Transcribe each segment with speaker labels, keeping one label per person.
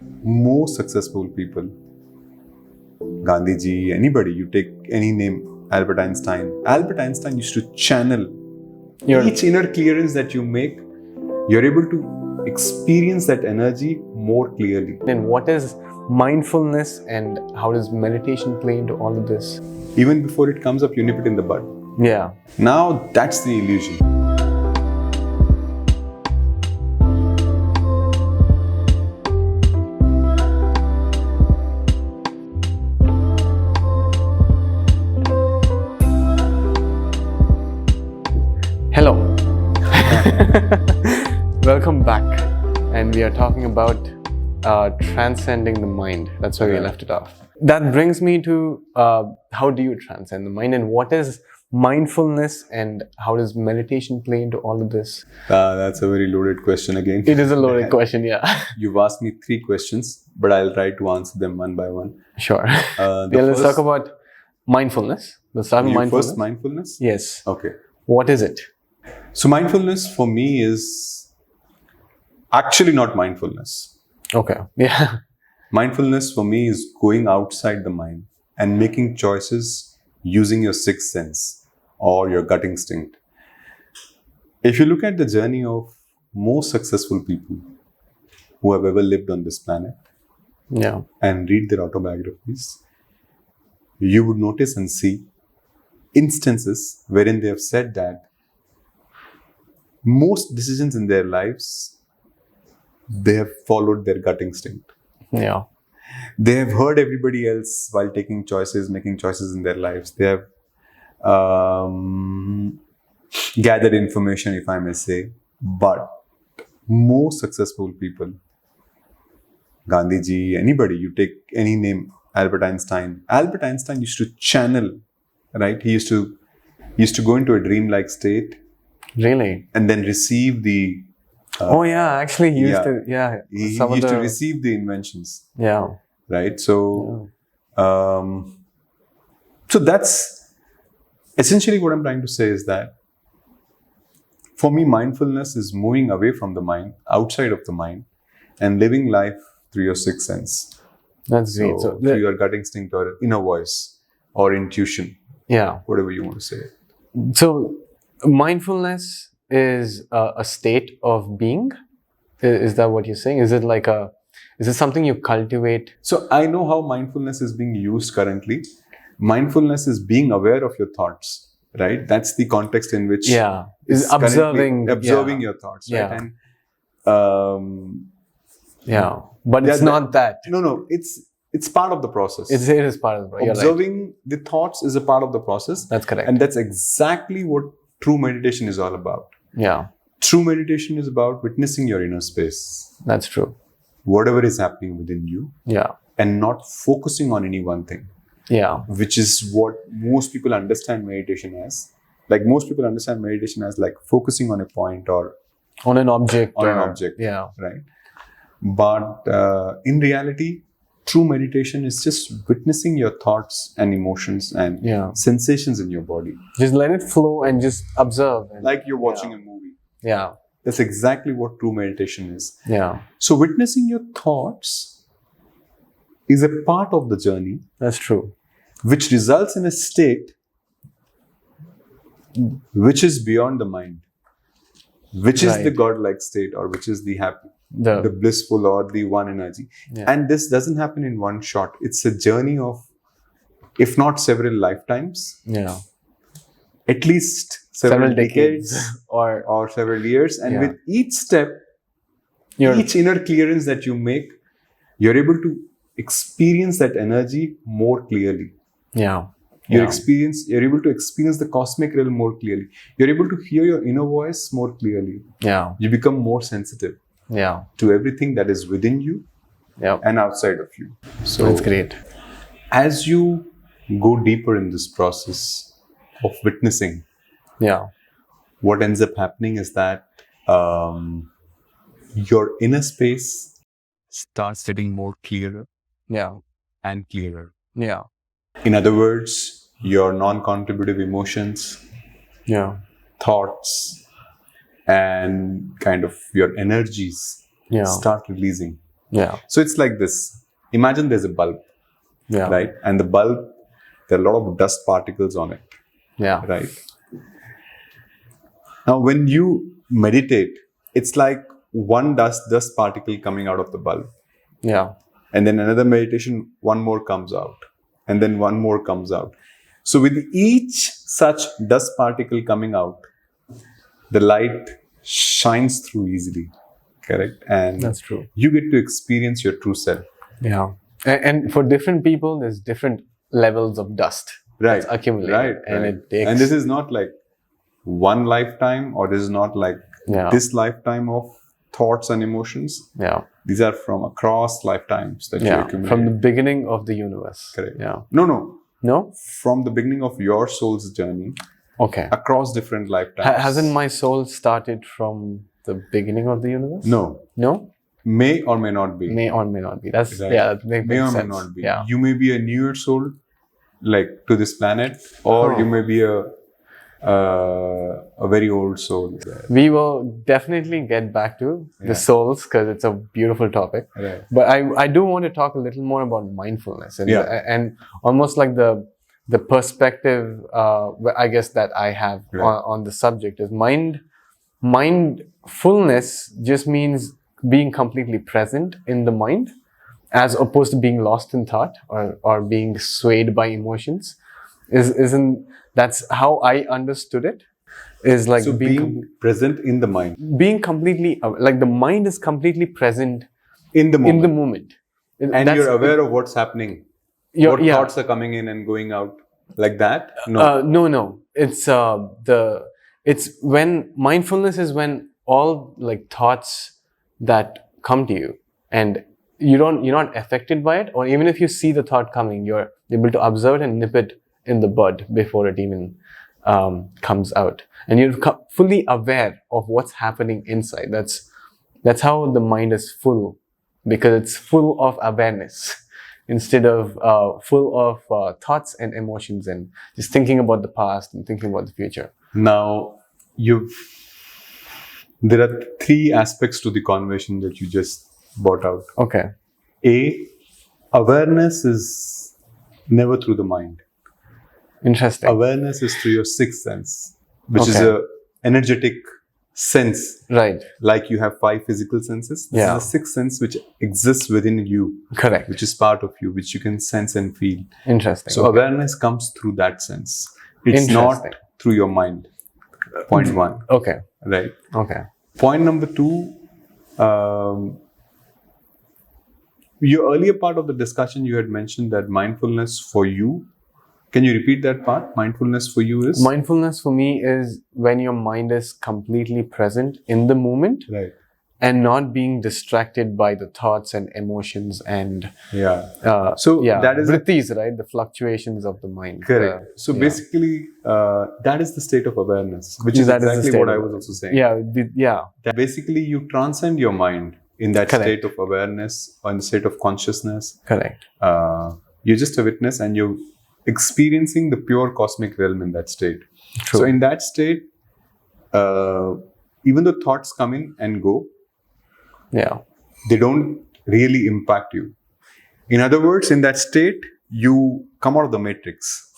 Speaker 1: most successful people, Gandhiji, anybody, you take any name, Albert Einstein. Albert Einstein used to channel each inner clearance that you make, you're able to experience that energy more clearly.
Speaker 2: Then what is mindfulness and how does meditation play into all of this?
Speaker 1: Even before it comes up, you nip it in the bud.
Speaker 2: Yeah.
Speaker 1: Now that's the illusion.
Speaker 2: Hello. Welcome back. And we are talking about transcending the mind. That's where we left it off. That brings me to how do you transcend the mind and what is mindfulness and how does meditation play into all of this?
Speaker 1: That's a very loaded question again.
Speaker 2: It is a loaded question, yeah.
Speaker 1: You've asked me 3 questions, but I'll try to answer them one by one.
Speaker 2: Sure. Let's talk about mindfulness. Let's start with mindfulness.
Speaker 1: First, mindfulness?
Speaker 2: Yes.
Speaker 1: Okay.
Speaker 2: What is it?
Speaker 1: So mindfulness for me is actually not mindfulness.
Speaker 2: Okay. Yeah.
Speaker 1: Mindfulness for me is going outside the mind and making choices using your sixth sense or your gut instinct. If you look at the journey of most successful people who have ever lived on this planet,
Speaker 2: Yeah.
Speaker 1: and read their autobiographies, you would notice and see instances wherein they have said that most decisions in their lives, they have followed their gut instinct.
Speaker 2: Yeah.
Speaker 1: They have heard everybody else while taking choices, making choices in their lives. They have gathered information, if I may say. But most successful people, Gandhiji, anybody, you take any name, Albert Einstein. Albert Einstein used to channel, right? He used to go into a dreamlike state.
Speaker 2: Really?
Speaker 1: And then receive the...
Speaker 2: oh yeah, actually he used to,
Speaker 1: He
Speaker 2: some of
Speaker 1: used
Speaker 2: the,
Speaker 1: to receive the inventions,
Speaker 2: yeah.
Speaker 1: right? So, so that's essentially what I'm trying to say is that for me, mindfulness is moving away from the mind, outside of the mind, and living life through your sixth sense.
Speaker 2: That's great.
Speaker 1: So through your gut instinct or inner voice or intuition,
Speaker 2: yeah.
Speaker 1: whatever you want to say.
Speaker 2: So mindfulness is a state of being. Is that what you're saying? Is it like is it something you cultivate?
Speaker 1: So I know how mindfulness is being used currently. Mindfulness is being aware of your thoughts, right? That's the context in which
Speaker 2: is observing
Speaker 1: your thoughts, right?
Speaker 2: Yeah.
Speaker 1: And
Speaker 2: but it's not that.
Speaker 1: No, it's part of the process.
Speaker 2: It is part of the process.
Speaker 1: Observing the thoughts is a part of the process.
Speaker 2: That's correct.
Speaker 1: And that's exactly what true meditation is all about.
Speaker 2: Yeah.
Speaker 1: True meditation is about witnessing your inner space.
Speaker 2: That's true.
Speaker 1: Whatever is happening within you.
Speaker 2: Yeah.
Speaker 1: And not focusing on any one thing.
Speaker 2: Yeah.
Speaker 1: Which is what most people understand meditation as. Like most people understand meditation as like focusing on a point or
Speaker 2: on an object.
Speaker 1: Yeah. Right. But in reality, true meditation is just witnessing your thoughts and emotions and sensations in your body.
Speaker 2: Just let it flow and just observe.
Speaker 1: Like you're watching a movie.
Speaker 2: Yeah.
Speaker 1: That's exactly what true meditation is.
Speaker 2: Yeah.
Speaker 1: So witnessing your thoughts is a part of the journey.
Speaker 2: That's true.
Speaker 1: Which results in a state which is beyond the mind. Which is the godlike state or which is the happy. The blissful or the one energy. Yeah. And this doesn't happen in one shot. It's a journey of, if not several lifetimes, at least several decades or several years. And with each step, each inner clearance that you make, you're able to experience that energy more clearly.
Speaker 2: Yeah.
Speaker 1: You're able to experience the cosmic realm more clearly. You're able to hear your inner voice more clearly.
Speaker 2: Yeah.
Speaker 1: You become more sensitive. To everything that is within you and outside of you. So
Speaker 2: that's great.
Speaker 1: As you go deeper in this process of witnessing, what ends up happening is that your inner space starts getting more clearer and clearer.
Speaker 2: Yeah.
Speaker 1: In other words, your non-contributive emotions, thoughts, and kind of your energies start releasing.
Speaker 2: Yeah.
Speaker 1: So it's like this. Imagine there's a bulb,
Speaker 2: Yeah.
Speaker 1: right? And the bulb, there are a lot of dust particles on it,
Speaker 2: Yeah.
Speaker 1: right? Now, when you meditate, it's like one dust particle coming out of the bulb.
Speaker 2: Yeah.
Speaker 1: And then another meditation, one more comes out. And then one more comes out. So with each such dust particle coming out, the light shines through easily. Correct? And
Speaker 2: that's true.
Speaker 1: You get to experience your true self.
Speaker 2: Yeah. And for different people, there's different levels of dust that's accumulated.
Speaker 1: Right.
Speaker 2: And
Speaker 1: right.
Speaker 2: it takes...
Speaker 1: And this is not like one lifetime, or this is not like this lifetime of thoughts and emotions.
Speaker 2: Yeah.
Speaker 1: These are from across lifetimes that you accumulate.
Speaker 2: From the beginning of the universe.
Speaker 1: Correct.
Speaker 2: Yeah.
Speaker 1: No? From the beginning of your soul's journey.
Speaker 2: Okay.
Speaker 1: Across different lifetimes.
Speaker 2: Hasn't my soul started from the beginning of the universe?
Speaker 1: No. May or may not be.
Speaker 2: May or may not be. That's
Speaker 1: right.
Speaker 2: That makes
Speaker 1: may or
Speaker 2: sense.
Speaker 1: May not be.
Speaker 2: Yeah.
Speaker 1: You may be a New Year soul, like to this planet, or you may be a very old soul.
Speaker 2: We will definitely get back to the souls, because it's a beautiful topic.
Speaker 1: Right.
Speaker 2: But I do want to talk a little more about mindfulness and almost like the perspective I guess that I have on the subject is mindfulness just means being completely present in the mind, as opposed to being lost in thought or being swayed by emotions. Isn't that's how I understood it? Is like
Speaker 1: so being present in the mind.
Speaker 2: Being completely like the mind is completely present
Speaker 1: in the moment.
Speaker 2: In the moment.
Speaker 1: And you're aware of what's happening. What thoughts are coming in and going out, like that? No.
Speaker 2: No. It's when mindfulness is when all like thoughts that come to you and you're not affected by it, or even if you see the thought coming, you're able to observe it and nip it in the bud before it even comes out, and you're fully aware of what's happening inside. That's how the mind is full, because it's full of awareness instead of full of thoughts and emotions and just thinking about the past and thinking about the future.
Speaker 1: Now, there are 3 aspects to the conversation that you just brought out.
Speaker 2: Okay.
Speaker 1: Awareness is never through the mind.
Speaker 2: Interesting.
Speaker 1: Awareness is through your sixth sense, which is a energetic sense.
Speaker 2: Right.
Speaker 1: Like you have 5 physical senses. This is a sixth sense which exists within you.
Speaker 2: Correct.
Speaker 1: Which is part of you, which you can sense and feel.
Speaker 2: Interesting.
Speaker 1: So awareness comes through that sense. It's not through your mind. Point 1.
Speaker 2: Okay.
Speaker 1: Right.
Speaker 2: Okay.
Speaker 1: Point number 2. Your earlier part of the discussion, you had mentioned that mindfulness for you. Can you repeat that part? Mindfulness for you is?
Speaker 2: Mindfulness for me is when your mind is completely present in the moment.
Speaker 1: Right.
Speaker 2: And not being distracted by the thoughts and emotions and
Speaker 1: that is
Speaker 2: vrittis, right? The fluctuations of the mind.
Speaker 1: Correct. Basically, that is the state of awareness, which is exactly what I was also saying. That basically you transcend your mind in that state of awareness or in the state of consciousness.
Speaker 2: Correct.
Speaker 1: You're just a witness and you're experiencing the pure cosmic realm in that state.
Speaker 2: True.
Speaker 1: So in that state, even though thoughts come in and go, they don't really impact you. In other words, in that state, you come out of the matrix.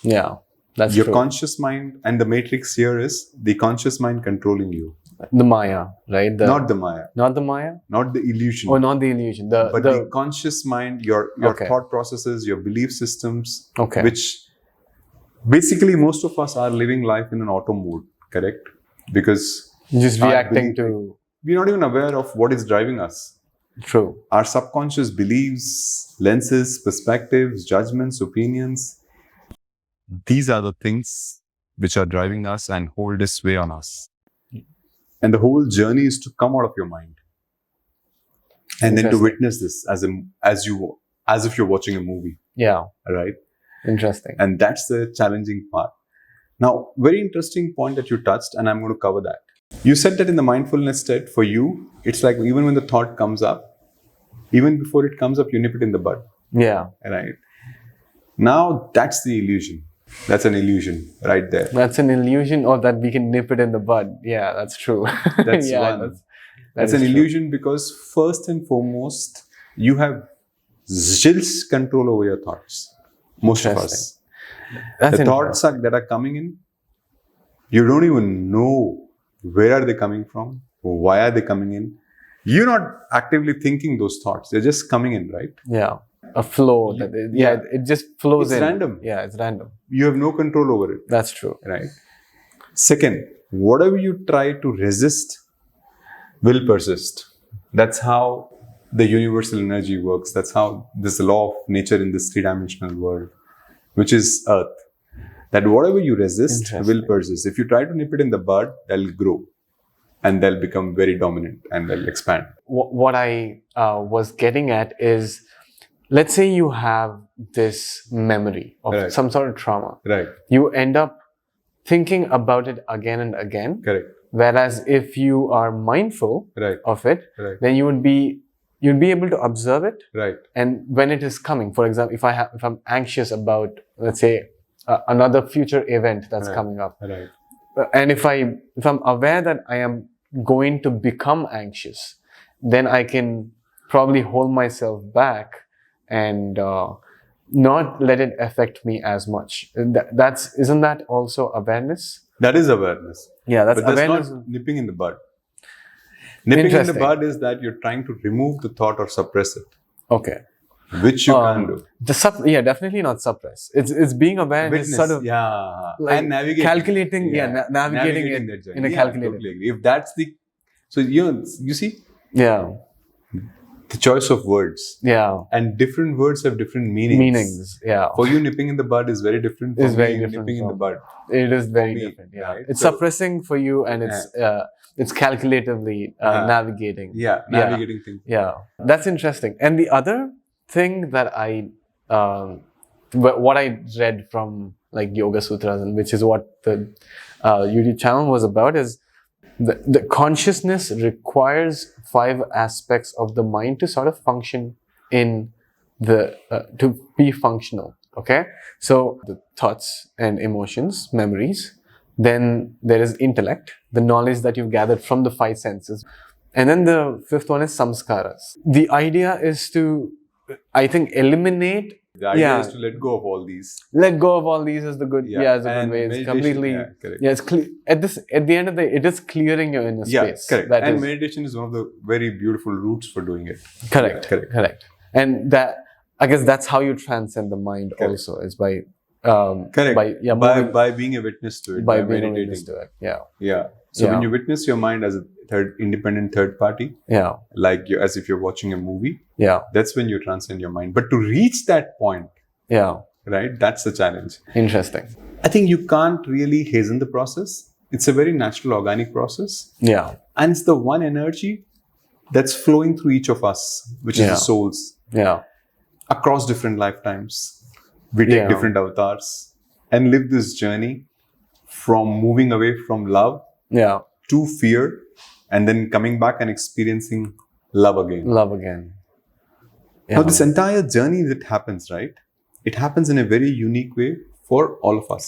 Speaker 2: Yeah, that's
Speaker 1: your
Speaker 2: true.
Speaker 1: Conscious mind, and the matrix here is the conscious mind controlling you.
Speaker 2: The Maya, right?
Speaker 1: Not the Maya.
Speaker 2: Not the Maya?
Speaker 1: Not the illusion.
Speaker 2: Oh, not the illusion.
Speaker 1: But the conscious mind, your thought processes, your belief systems, which basically most of us are living life in an auto mode, correct? Because
Speaker 2: just reacting to...
Speaker 1: We're not even aware of what is driving us.
Speaker 2: True.
Speaker 1: Our subconscious beliefs, lenses, perspectives, judgments, opinions. These are the things which are driving us and hold a sway on us. And the whole journey is to come out of your mind. And then to witness this as if you're watching a movie.
Speaker 2: Yeah.
Speaker 1: Right?
Speaker 2: Interesting.
Speaker 1: And that's the challenging part. Now, very interesting point that you touched, and I'm going to cover that. You said that in the mindfulness state, for you, it's like even when the thought comes up, even before it comes up, you nip it in the bud.
Speaker 2: Yeah.
Speaker 1: Right. Now, that's the illusion. That's an illusion right there.
Speaker 2: That's an illusion, or that we can nip it in the bud. Yeah, that's true.
Speaker 1: That's one. That's an illusion because first and foremost, you have zilch control over your thoughts. Most of us. The thoughts that are coming in, you don't even know where are they coming from, why are they coming in. You're not actively thinking those thoughts. They're just coming in, right?
Speaker 2: Yeah. A flow. It just flows in.
Speaker 1: It's random.
Speaker 2: Yeah, it's random.
Speaker 1: You have no control over it.
Speaker 2: That's true.
Speaker 1: Right? Second, whatever you try to resist will persist. That's how the universal energy works. That's how this law of nature in this three-dimensional world, which is Earth, that whatever you resist will persist. If you try to nip it in the bud, they'll grow and they'll become very dominant and they'll expand.
Speaker 2: What I was getting at is, let's say you have this memory of some sort of trauma.
Speaker 1: Right.
Speaker 2: You end up thinking about it again and again.
Speaker 1: Correct.
Speaker 2: Whereas if you are mindful of it, then you'd be able to observe it.
Speaker 1: Right.
Speaker 2: And when it is coming, for example, if I'm anxious about, let's say, another future event that's coming up, and if I'm aware that I am going to become anxious, then I can probably hold myself back and not let it affect me as much. Isn't that also awareness?
Speaker 1: That is awareness.
Speaker 2: Yeah, that's
Speaker 1: but
Speaker 2: awareness.
Speaker 1: Not nipping in the bud. Nipping in the bud is that you're trying to remove the thought or suppress it.
Speaker 2: Okay.
Speaker 1: Which you can do.
Speaker 2: Definitely not suppress. It's being aware and it's sort of
Speaker 1: and navigating.
Speaker 2: Calculating, navigating it that journey. In a calculated.
Speaker 1: Totally agree. If that's the, so you see, the choice of words.
Speaker 2: Yeah.
Speaker 1: And different words have different meanings.
Speaker 2: Yeah.
Speaker 1: For you, nipping in the bud is very different from nipping in the bud.
Speaker 2: It is very different. Yeah. Right? It's suppressing for you, and it's calculatively navigating.
Speaker 1: Yeah. Navigating things.
Speaker 2: Yeah. That's interesting. And the other thing that what I read from like Yoga Sutras, and which is what the YouTube channel was about, is the consciousness requires 5 aspects of the mind to sort of function in to be functional. Okay, so the thoughts and emotions, memories. Then there is intellect, the knowledge that you've gathered from the 5 senses, and then the 5th one is samskaras. The idea is to, I think, eliminate.
Speaker 1: The idea is to let go of all these.
Speaker 2: Let go of all these is the good. Yeah, is a good way. It's completely. It's clear. At the end of the day, it is clearing your inner space.
Speaker 1: Correct. And meditation is one of the very beautiful routes for doing it.
Speaker 2: Correct. And that, I guess, that's how you transcend the mind. Also, is by.
Speaker 1: By being a witness to it.
Speaker 2: By being a witness to it.
Speaker 1: Yeah. So when you witness your mind as a independent third party, as if you're watching a movie, that's when you transcend your mind. But to reach that point, right, that's the challenge.
Speaker 2: Interesting.
Speaker 1: I think you can't really hasten the process. It's a very natural, organic process.
Speaker 2: Yeah.
Speaker 1: And it's the one energy that's flowing through each of us, which is the souls.
Speaker 2: Yeah.
Speaker 1: Across different lifetimes, we take different avatars and live this journey from moving away from love to fear, and then coming back and experiencing love again. Now, this entire journey that happens, right? It happens in a very unique way for all of us.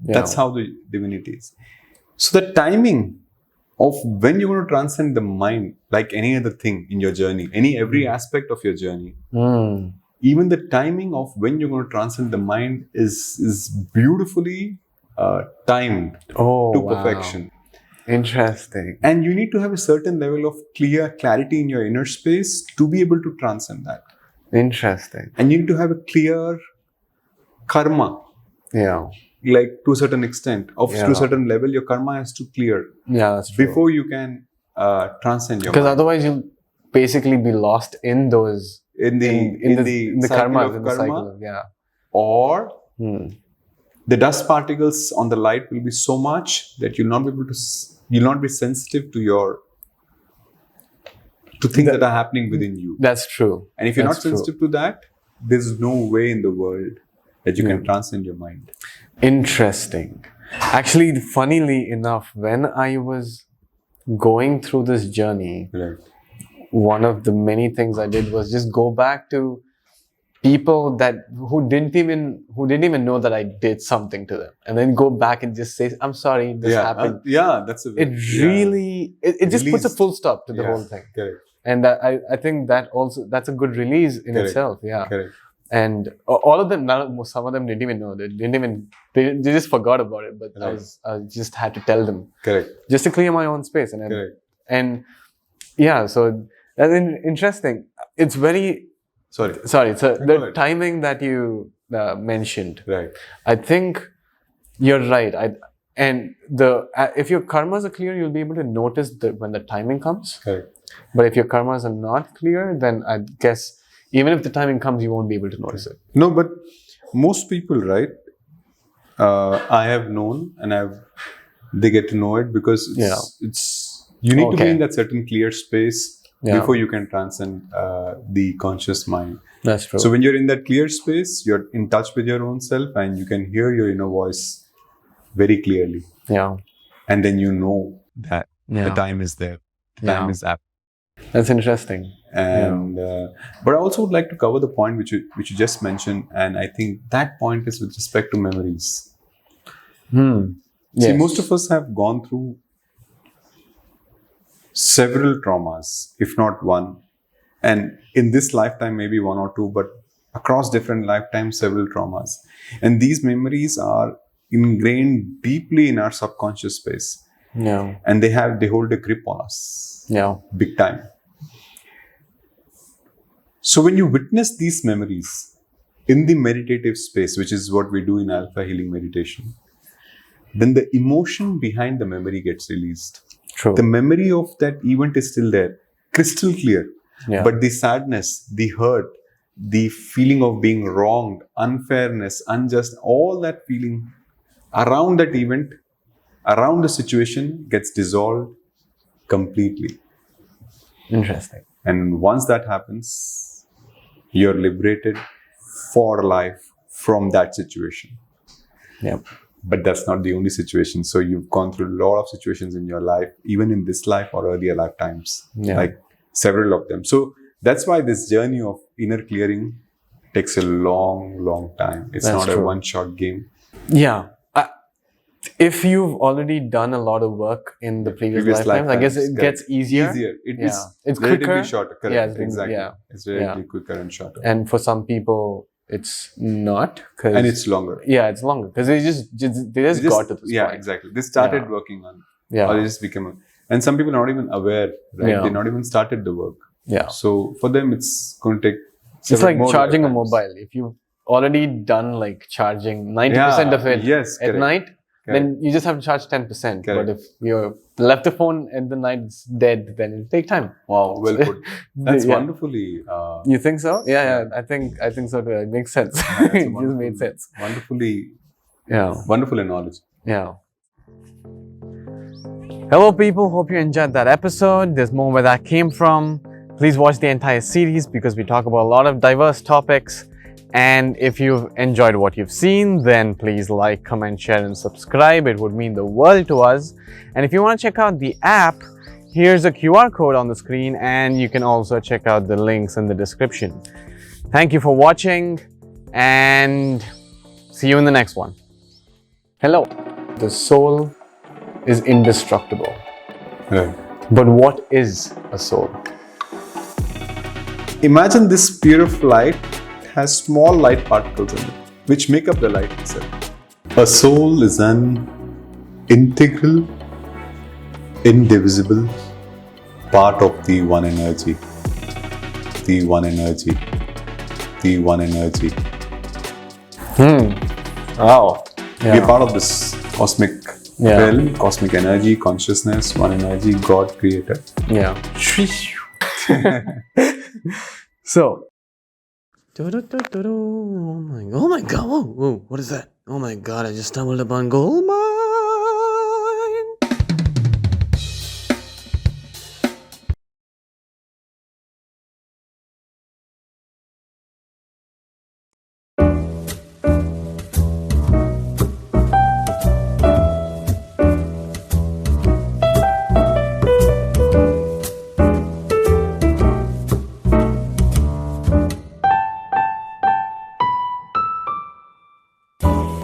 Speaker 1: That's how the divinity is. So the timing of when you're going to transcend the mind, like any other thing in your journey, every aspect of your journey, even the timing of when you're going to transcend the mind is beautifully timed to perfection.
Speaker 2: Interesting.
Speaker 1: And you need to have a certain level of clarity in your inner space to be able to transcend that.
Speaker 2: Interesting.
Speaker 1: And you need to have a clear karma.
Speaker 2: Yeah.
Speaker 1: Like to a certain extent, to a certain level, your karma has to clear.
Speaker 2: Yeah, that's true.
Speaker 1: Before you can transcend your mind.
Speaker 2: Because otherwise you'll basically be lost in those in the karma, in the cycle.
Speaker 1: Or the dust particles on the light will be so much that you'll not be sensitive to things that are happening within you.
Speaker 2: That's true.
Speaker 1: And if you're not sensitive to that, there's no way in the world that you can transcend your mind.
Speaker 2: Interesting. Actually, funnily enough, when I was going through this journey, one of the many things I did was just go back to people who didn't even know that I did something to them, and then go back and just say, I'm sorry, this happened.
Speaker 1: That's
Speaker 2: it just puts a full stop to the whole thing.
Speaker 1: Correct.
Speaker 2: And I think that's a good release in itself. Yeah.
Speaker 1: Correct.
Speaker 2: And all of them, some of them didn't even know. They just forgot about it. But I just had to tell them.
Speaker 1: Correct.
Speaker 2: Just to clear my own space. And yeah, so that's interesting. It's very... Sorry. So the timing that you mentioned.
Speaker 1: Right.
Speaker 2: I think you're right. If your karmas are clear, you'll be able to notice when the timing comes.
Speaker 1: Correct.
Speaker 2: But if your karmas are not clear, then I guess even if the timing comes, you won't be able to notice it.
Speaker 1: No, but most people, right? I have known, and they get to know it because you need to be in that certain clear space before you can transcend the conscious mind.
Speaker 2: That's true.
Speaker 1: So when you're in that clear space, you're in touch with your own self, and you can hear your inner voice very clearly.
Speaker 2: Yeah.
Speaker 1: And then you know that the time is there. The time is apt.
Speaker 2: That's interesting.
Speaker 1: And but I also would like to cover the point which you just mentioned, and I think that point is with respect to memories. See, most of us have gone through several traumas, if not one, and in this lifetime maybe one or two, but across different lifetimes, several traumas, and these memories are ingrained deeply in our subconscious space.
Speaker 2: Yeah.
Speaker 1: And they hold a grip on us.
Speaker 2: Yeah.
Speaker 1: Big time. So when you witness these memories in the meditative space, which is what we do in Alpha Healing Meditation, then the emotion behind the memory gets released.
Speaker 2: True.
Speaker 1: The memory of that event is still there, crystal clear.
Speaker 2: Yeah.
Speaker 1: But the sadness, the hurt, the feeling of being wronged, unfairness, unjust, all that feeling around that event, around the situation gets dissolved completely.
Speaker 2: Interesting.
Speaker 1: And once that happens, you're liberated for life from that situation.
Speaker 2: Yeah.
Speaker 1: But that's not the only situation. So you've gone through a lot of situations in your life, even in this life or earlier lifetimes, like several of them. So that's why this journey of inner clearing takes a long, long time. It's not a one-shot game.
Speaker 2: Yeah. If you've already done a lot of work in the previous lifetimes, I guess it gets easier.
Speaker 1: It's
Speaker 2: quicker.
Speaker 1: Relatively shorter. Correct.
Speaker 2: Exactly.
Speaker 1: It's relatively quicker and shorter.
Speaker 2: And for some people, it's not.
Speaker 1: And it's longer.
Speaker 2: Yeah, it's longer because they just got to this point.
Speaker 1: Yeah, exactly. They started working on it. Or they just became and some people are not even aware, right? They not even started the work.
Speaker 2: Yeah.
Speaker 1: So for them, it's going to take
Speaker 2: it's like charging a mobile. If you've already done like charging 90% of it at night, then you just have to charge 10%. But if you left the phone at the night, it's dead, then it'll take time.
Speaker 1: Wow, well put. That's wonderfully...
Speaker 2: you think so? Yeah, I think so too. It makes sense. It just made sense.
Speaker 1: Wonderful analogy.
Speaker 2: Yeah. Hello people, hope you enjoyed that episode. There's more where that came from. Please watch the entire series because we talk about a lot of diverse topics. And if you've enjoyed what you've seen, then please like, comment, share, and subscribe. It would mean the world to us. And if you want to check out the app, here's a QR code on the screen, and you can also check out the links in the description. Thank you for watching, and see you in the next one. Hello. The soul is indestructible.
Speaker 1: Right.
Speaker 2: But what is a soul?
Speaker 1: Imagine this sphere of light has small light particles in it, which make up the light itself. A soul is an integral, indivisible part of the one energy. The one energy. The one energy.
Speaker 2: Wow.
Speaker 1: We're part of this cosmic realm, cosmic energy, consciousness, one energy, God, creator.
Speaker 2: Yeah. So, oh my god, whoa, what is that? Oh my god, I just stumbled upon gold mine.